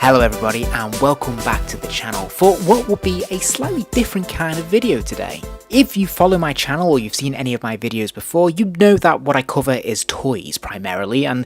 Hello everybody and welcome back to the channel for what will be a slightly different kind of video today. If you follow my channel or you've seen any of my videos before, you know that what I cover is toys primarily and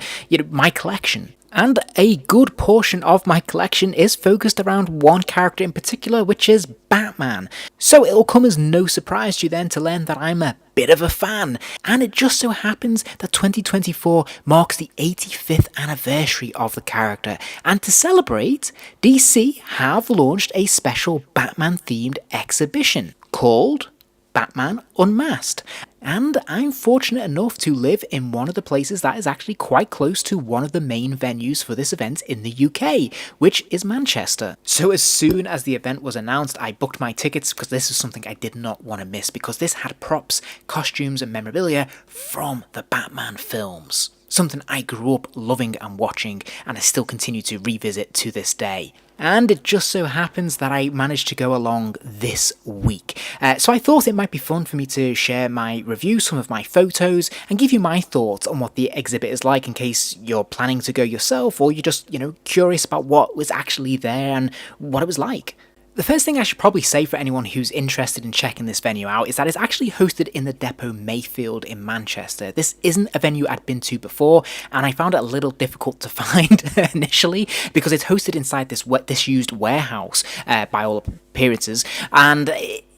my collection. And a good portion of my collection is focused around one character in particular, which is Batman. So it'll come as no surprise to you then to learn that I'm a bit of a fan. And it just so happens that 2024 marks the 85th anniversary of the character. And to celebrate, DC have launched a special Batman themed exhibition called Batman Unmasked. And I'm fortunate enough to live in one of the places that is actually quite close to one of the main venues for this event in the UK, which is Manchester. So as soon as the event was announced, I booked my tickets because this is something I did not want to miss because this had props, costumes and memorabilia from the Batman films. Something I grew up loving and watching and I still continue to revisit to this day. And it just so happens that I managed to go along this week. So I thought it might be fun for me to share my review, some of my photos, and give you my thoughts on what the exhibit is like in case you're planning to go yourself or you're just, curious about what was actually there and what it was like. The first thing I should probably say for anyone who's interested in checking this venue out is that it's actually hosted in the Depot Mayfield in Manchester. This isn't a venue I'd been to before, and I found it a little difficult to find initially because it's hosted inside this disused warehouse by all appearances, and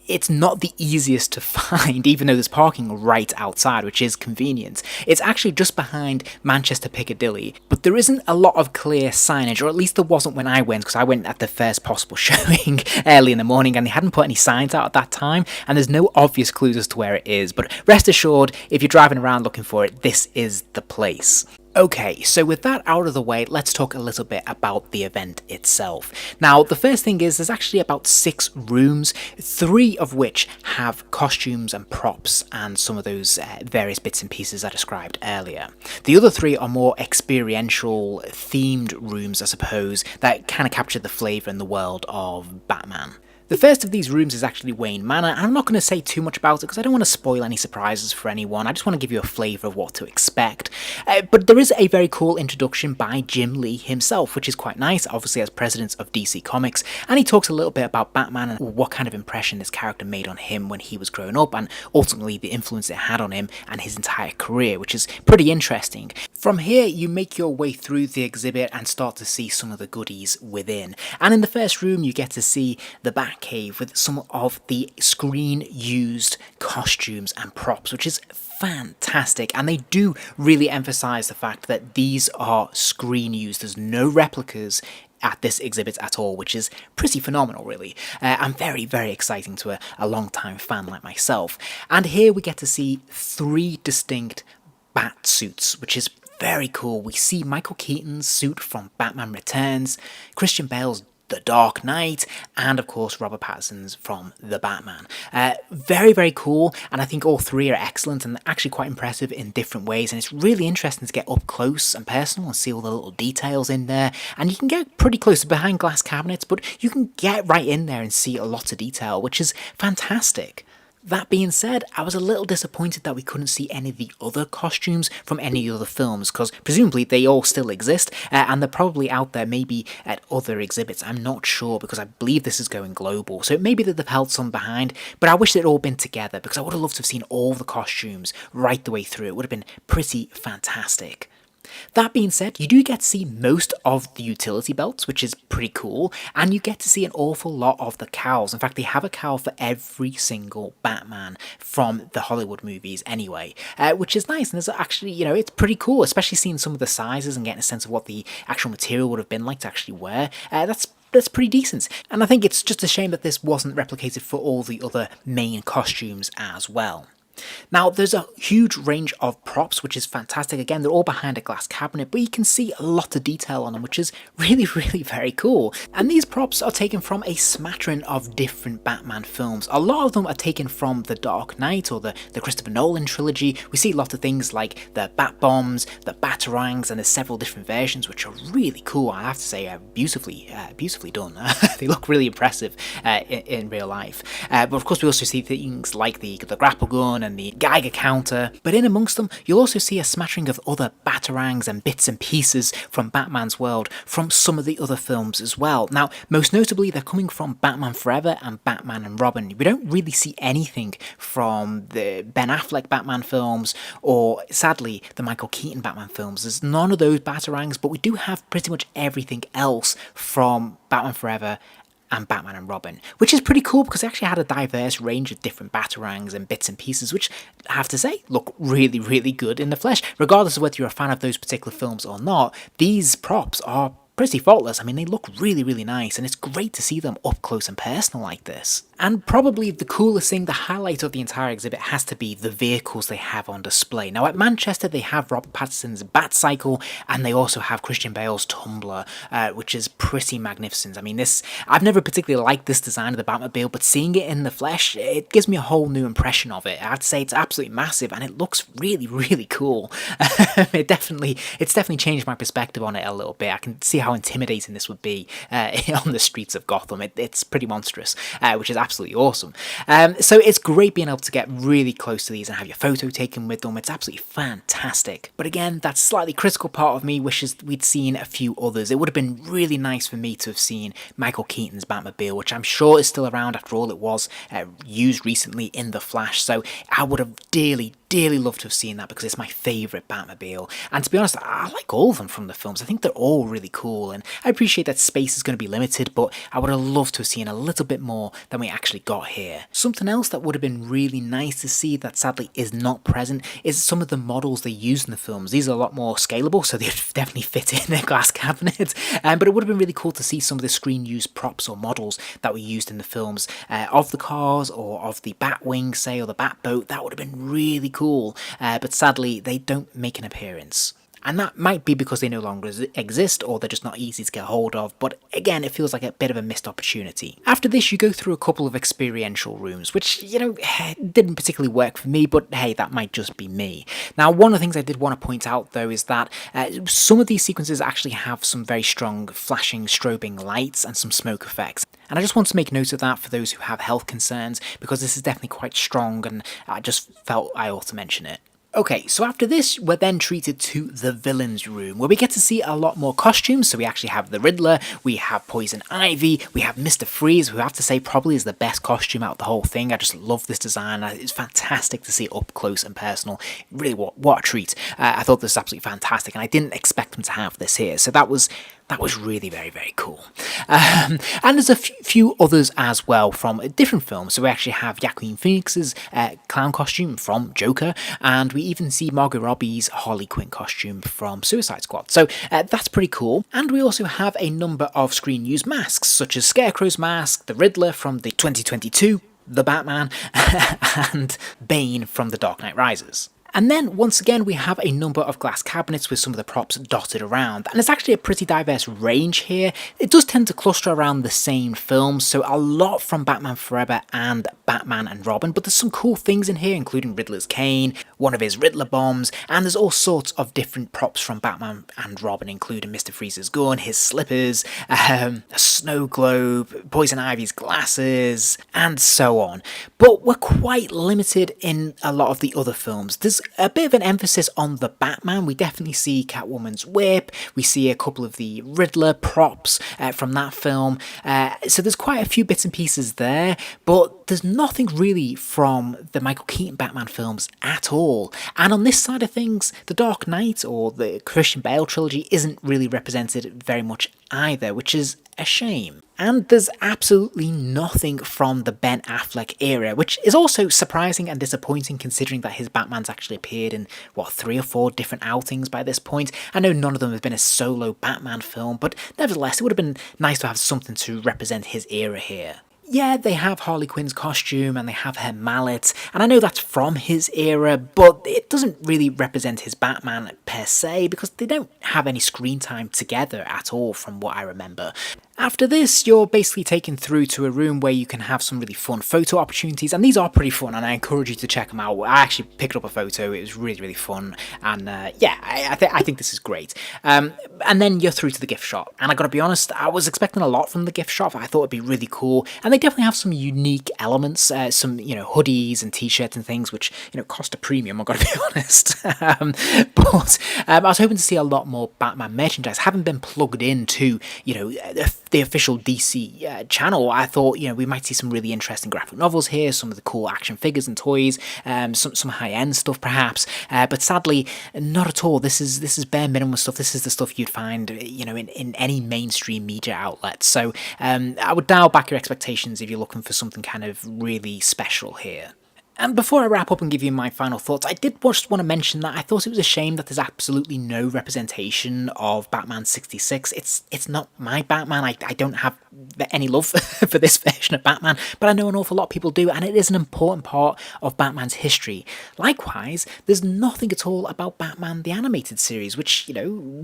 it's not the easiest to find, even though there's parking right outside, which is convenient. It's actually just behind Manchester Piccadilly, but there isn't a lot of clear signage, or at least there wasn't when I went, because I went at the first possible showing early in the morning, and they hadn't put any signs out at that time, and there's no obvious clues as to where it is, but rest assured, if you're driving around looking for it, this is the place. Okay, so with that out of the way, let's talk a little bit about the event itself. Now, the first thing is there's actually about 6 rooms, 3 of which have costumes and props and some of those various bits and pieces I described earlier. The other 3 are more experiential themed rooms, I suppose, that kind of capture the flavour and the world of Batman. The first of these rooms is actually Wayne Manor, and I'm not going to say too much about it because I don't want to spoil any surprises for anyone. I just want to give you a flavour of what to expect. But there is a very cool introduction by Jim Lee himself, which is quite nice, obviously as president of DC Comics, and he talks a little bit about Batman and what kind of impression this character made on him when he was growing up, and ultimately the influence it had on him and his entire career, which is pretty interesting. From here, you make your way through the exhibit and start to see some of the goodies within. And in the first room, you get to see the Batcave with some of the screen-used costumes and props, which is fantastic. And they do really emphasize the fact that these are screen-used. There's no replicas at this exhibit at all, which is pretty phenomenal, really. And very, very exciting to a long-time fan like myself. And here we get to see 3 distinct bat suits, which is very cool. We see Michael Keaton's suit from Batman Returns, Christian Bale's The Dark Knight, and of course Robert Pattinson's from The Batman. Very, very cool, and I think all 3 are excellent and actually quite impressive in different ways, and it's really interesting to get up close and personal and see all the little details in there, and you can get pretty close behind glass cabinets, but you can get right in there and see a lot of detail, which is fantastic. That being said, I was a little disappointed that we couldn't see any of the other costumes from any other films, because presumably they all still exist, and they're probably out there maybe at other exhibits. I'm not sure, because I believe this is going global, so maybe that they've held some behind, but I wish they'd all been together, because I would have loved to have seen all the costumes right the way through. It would have been pretty fantastic. That being said, you do get to see most of the utility belts, which is pretty cool, and you get to see an awful lot of the cowls. In fact, they have a cowl for every single Batman from the Hollywood movies anyway, which is nice, and there's actually, it's pretty cool, especially seeing some of the sizes and getting a sense of what the actual material would have been like to actually wear. That's pretty decent, and I think it's just a shame that this wasn't replicated for all the other main costumes as well. Now, there's a huge range of props, which is fantastic. Again, they're all behind a glass cabinet, but you can see a lot of detail on them, which is really, really very cool. And these props are taken from a smattering of different Batman films. A lot of them are taken from The Dark Knight or the Christopher Nolan trilogy. We see a lot of things like the Bat Bombs, the Batarangs, and there's several different versions, which are really cool. I have to say, beautifully done. They look really impressive in real life. But of course, we also see things like the grapple gun gun and the Geiger counter, but in amongst them you'll also see a smattering of other batarangs and bits and pieces from Batman's world from some of the other films as well. Now, most notably, they're coming from Batman Forever and Batman and Robin. We don't really see anything from the Ben Affleck Batman films or, sadly, the Michael Keaton Batman films. There's none of those batarangs, but we do have pretty much everything else from Batman Forever and Batman and Robin, which is pretty cool because they actually had a diverse range of different batarangs and bits and pieces, which I have to say look really, really good in the flesh. Regardless of whether you're a fan of those particular films or not, these props are pretty faultless. I mean, they look really, really nice, and it's great to see them up close and personal like this. And probably the coolest thing, the highlight of the entire exhibit, has to be the vehicles they have on display. Now, at Manchester, they have Robert Pattinson's Batcycle, and they also have Christian Bale's Tumbler, which is pretty magnificent. I mean, I've never particularly liked this design of the Batmobile, but seeing it in the flesh, it gives me a whole new impression of it. I have to say, it's absolutely massive, and it looks really, really cool. It's definitely changed my perspective on it a little bit. I can see how intimidating this would be on the streets of Gotham. It's pretty monstrous, which is absolutely awesome. So it's great being able to get really close to these and have your photo taken with them. It's absolutely fantastic. But again, that slightly critical part of me wishes we'd seen a few others. It would have been really nice for me to have seen Michael Keaton's Batmobile, which I'm sure is still around. After all, it was used recently in The Flash, so I would have dearly loved to have seen that because it's my favourite Batmobile. And to be honest, I like all of them from the films. I think they're all really cool, and I appreciate that space is going to be limited, but I would have loved to have seen a little bit more than we actually got here. Something else that would have been really nice to see that sadly is not present is some of the models they use in the films. These are a lot more scalable, so they'd definitely fit in their glass cabinet, but it would have been really cool to see some of the screen used props or models that were used in the films of the cars or of the Batwing, say, or the Batboat. That would have been really cool. But sadly they don't make an appearance. And that might be because they no longer exist or they're just not easy to get hold of, but again, it feels like a bit of a missed opportunity. After this, you go through a couple of experiential rooms, which, didn't particularly work for me, but hey, that might just be me. Now, one of the things I did want to point out, though, is that some of these sequences actually have some very strong flashing, strobing lights and some smoke effects. And I just want to make note of that for those who have health concerns, because this is definitely quite strong, and I just felt I ought to mention it. Okay, so after this, we're then treated to the villains room, where we get to see a lot more costumes. So we actually have the Riddler, we have Poison Ivy, we have Mr. Freeze, who I have to say probably is the best costume out of the whole thing. I just love this design. It's fantastic to see up close and personal. Really, what a treat. I thought this was absolutely fantastic, and I didn't expect them to have this here. So that was really very, very cool. And there's a few others as well from different films. So we actually have Joaquin Phoenix's clown costume from Joker, and we even see Margot Robbie's Harley Quinn costume from Suicide Squad. So that's pretty cool. And we also have a number of screen used masks, such as Scarecrow's mask, the Riddler from the 2022, the Batman, and Bane from The Dark Knight Rises. And then, once again, we have a number of glass cabinets with some of the props dotted around, and it's actually a pretty diverse range here. It does tend to cluster around the same films, so a lot from Batman Forever and Batman and Robin, but there's some cool things in here, including Riddler's cane, one of his Riddler bombs, and there's all sorts of different props from Batman and Robin, including Mr. Freeze's gun, his slippers, a snow globe, Poison Ivy's glasses, and so on. But we're quite limited in a lot of the other films. There's a bit of an emphasis on the Batman. We definitely see Catwoman's whip, we see a couple of the Riddler props from that film, so there's quite a few bits and pieces there, but there's nothing really from the Michael Keaton Batman films at all. And on this side of things, The Dark Knight or the Christian Bale trilogy isn't really represented very much either, which is a shame. And there's absolutely nothing from the Ben Affleck era, which is also surprising and disappointing considering that his Batman's actually appeared in, 3 or 4 different outings by this point. I know none of them have been a solo Batman film, but nevertheless, it would have been nice to have something to represent his era here. Yeah, they have Harley Quinn's costume and they have her mallet, and I know that's from his era, but it doesn't really represent his Batman per se because they don't have any screen time together at all from what I remember. After this, you're basically taken through to a room where you can have some really fun photo opportunities, and these are pretty fun, and I encourage you to check them out. I actually picked up a photo; it was really, really fun, and yeah, I think this is great. And then you're through to the gift shop, and I gotta be honest, I was expecting a lot from the gift shop. I thought it'd be really cool, and they definitely have some unique elements, some hoodies and t-shirts and things which cost a premium. I gotta be honest, but I was hoping to see a lot more Batman merchandise. Having been plugged into the official DC channel, I thought we might see some really interesting graphic novels here, some of the cool action figures and toys, some high end stuff perhaps. But sadly, not at all. This is bare minimum stuff. This is the stuff you'd find in any mainstream media outlet. So I would dial back your expectations if you're looking for something kind of really special here. And before I wrap up and give you my final thoughts, I did just want to mention that I thought it was a shame that there's absolutely no representation of Batman 66. It's not my Batman. I don't have any love for this version of Batman, but I know an awful lot of people do, and it is an important part of Batman's history. Likewise, there's nothing at all about Batman the Animated Series, which,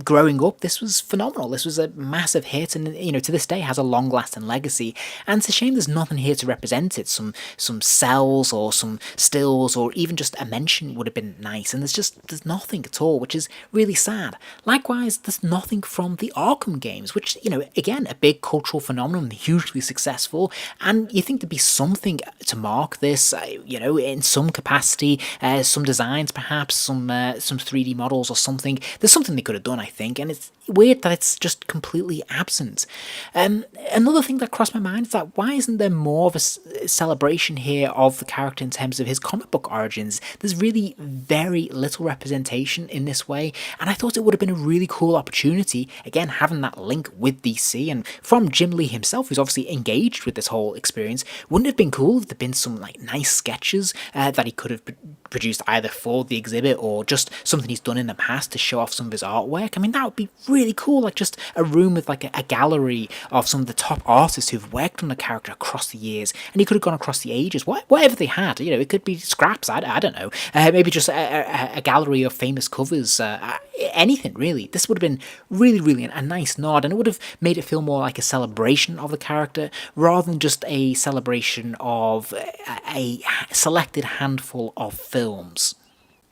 growing up, this was phenomenal. This was a massive hit, and, to this day has a long-lasting legacy, and it's a shame there's nothing here to represent it. Some cells or some stills or even just a mention would have been nice, and there's nothing at all, which is really sad. Likewise, there's nothing from the Arkham games, which again, a big cultural phenomenon, hugely successful, and you think there'd be something to mark this in some capacity, some designs perhaps, some 3D models or something. There's something they could have done, I think, and it's weird that it's just completely absent. Another thing that crossed my mind is that why isn't there more of a celebration here of the character in terms of his comic book origins? There's really very little representation in this way, and I thought it would have been a really cool opportunity, again, having that link with DC, and from Jim Lee himself, who's obviously engaged with this whole experience. Wouldn't it have been cool if there'd been some nice sketches that he could have produced either for the exhibit or just something he's done in the past to show off some of his artwork? I mean, that would be really cool, just a room with a gallery of some of the top artists who've worked on the character across the years, and he could have gone across the ages, whatever they had. It could be scraps, I don't know, maybe just a gallery of famous covers, anything really. This would have been really, really a nice nod, and it would have made it feel more like a celebration of the character rather than just a celebration of a selected handful of films.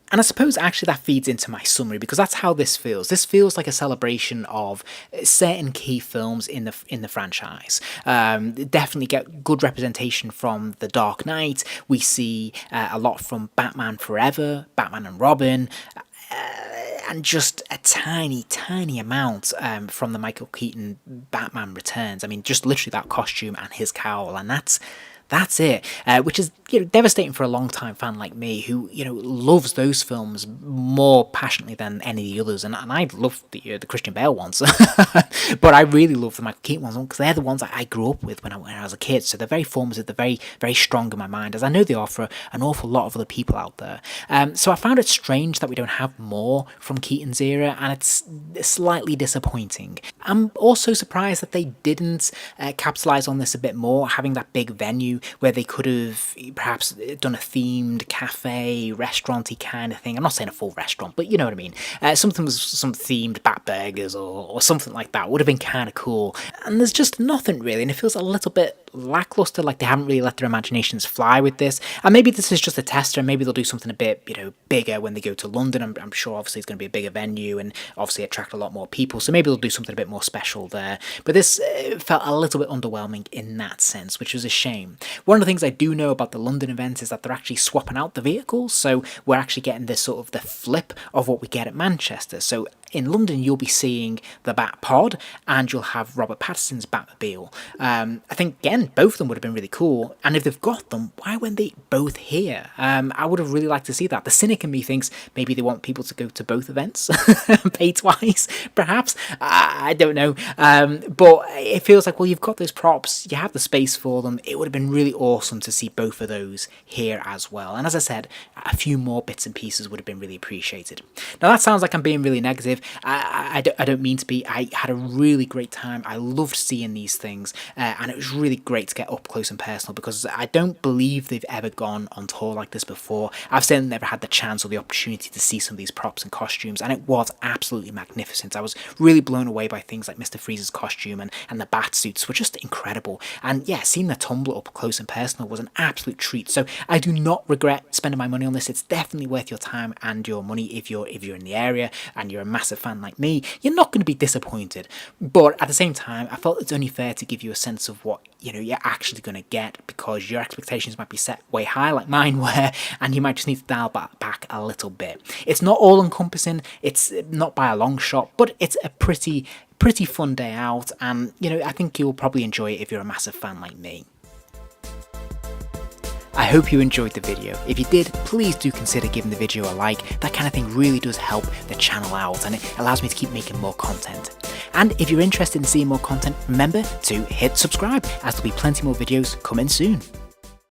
And I suppose actually that feeds into my summary, because that's how this feels. This feels like a celebration of certain key films in the franchise. Definitely get good representation from The Dark Knight. We see a lot from Batman Forever, Batman and Robin, and just a tiny, tiny amount from the Michael Keaton Batman Returns. I mean, just literally that costume and his cowl, and that's it, which is devastating for a long-time fan like me who loves those films more passionately than any of the others, and I love the Christian Bale ones, but I really love the Michael Keaton ones because they're the ones that I grew up with when I was a kid, so they're very formative, they're very, very strong in my mind, as I know they are for an awful lot of other people out there. So I found it strange that we don't have more from Keaton's era, and it's slightly disappointing. I'm also surprised that they didn't capitalise on this a bit more, having that big venue where they could have perhaps done a themed cafe, restaurant-y kind of thing. I'm not saying a full restaurant, but you know what I mean. Something with some themed bat burgers or something like that would have been kind of cool. And there's just nothing really, and it feels a little bit lackluster, like they haven't really let their imaginations fly with this. And maybe this is just a tester, and maybe they'll do something a bit, bigger when they go to London. I'm sure obviously it's going to be a bigger venue and obviously attract a lot more people, so maybe they'll do something a bit more special there. But this felt a little bit underwhelming in that sense, which was a shame. One of the things I do know about the London event is that they're actually swapping out the vehicles, so we're actually getting this sort of the flip of what we get at Manchester. So in London, you'll be seeing the Bat Pod, and you'll have Robert Pattinson's Batmobile. I think, again, both of them would have been really cool, and if they've got them, why weren't they both here? I would have really liked to see that. The cynic in me thinks maybe they want people to go to both events, pay twice, perhaps. I don't know. But it feels like, well, you've got those props, you have the space for them. It would have been really awesome to see both of those here as well. And as I said, a few more bits and pieces would have been really appreciated. Now, that sounds like I'm being really negative, negative. I don't mean to be. I had a really great time. I loved seeing these things, and it was really great to get up close and personal, because I don't believe they've ever gone on tour like this before. I've certainly never had the chance or the opportunity to see some of these props and costumes, and it was absolutely magnificent. I was really blown away by things like Mr. Freeze's costume, and the bat suits were just incredible. And yeah, seeing the Tumbler up close and personal was an absolute treat. So I do not regret spending my money on this. It's definitely worth your time and your money if you're in the area and you're a massive fan like me. You're not going to be disappointed. But at the same time, I felt it's only fair to give you a sense of what you're actually going to get, because your expectations might be set way high like mine were, and you might just need to dial back a little bit. It's not all encompassing, it's not by a long shot, but it's a pretty fun day out, and I think you'll probably enjoy it if you're a massive fan like me. I hope you enjoyed the video. If you did, please do consider giving the video a like. That kind of thing really does help the channel out, and it allows me to keep making more content. And if you're interested in seeing more content, remember to hit subscribe, as there'll be plenty more videos coming soon.